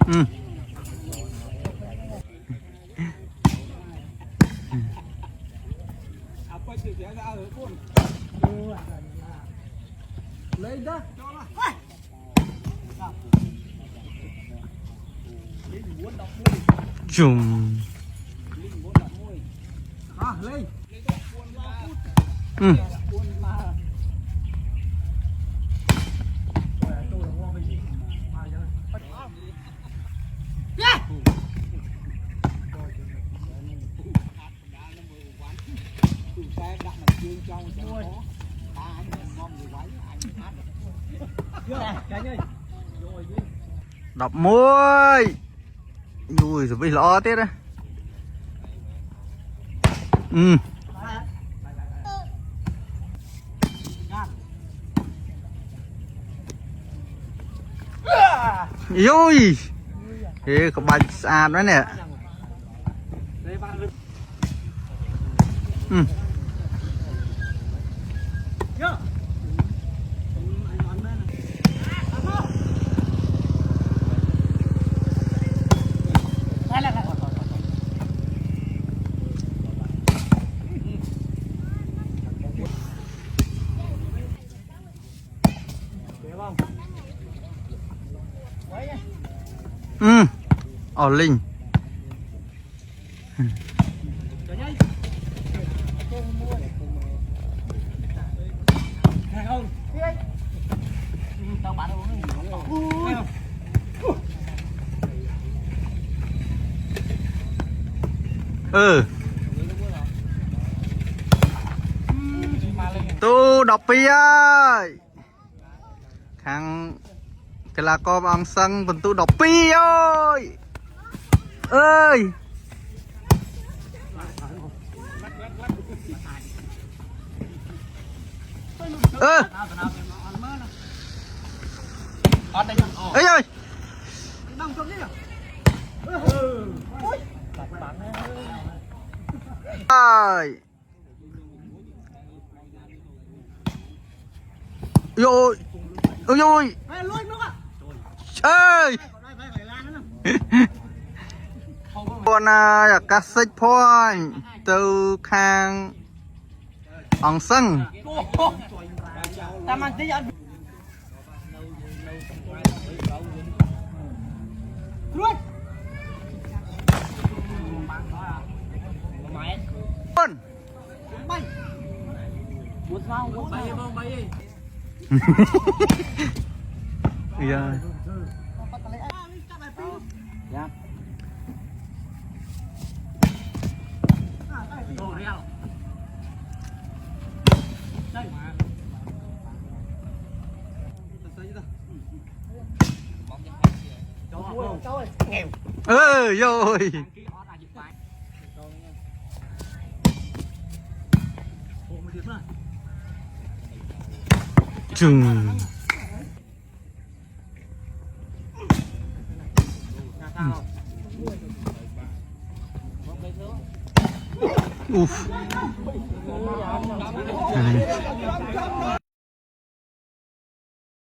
Ừ. Lên đó. Chùm. Lên. Ừ. Đập muối. Ui rồi bị lo tiết đấy. Ừ. Ui. Thế có bạch sàn đó nè. Ừ. Ừ. Ở Linh. Ừ. Tu đọc pi ơi. Khang cái là con ăn sân phần tu đọc pi ơi. Ơi. Ơ. Ấy ơi. Ơi. Rồi. Ôi ôi. Ơi. Con cassette point từ khang ăn sân. Dạ. Ừ rồi. Chừng. Uf.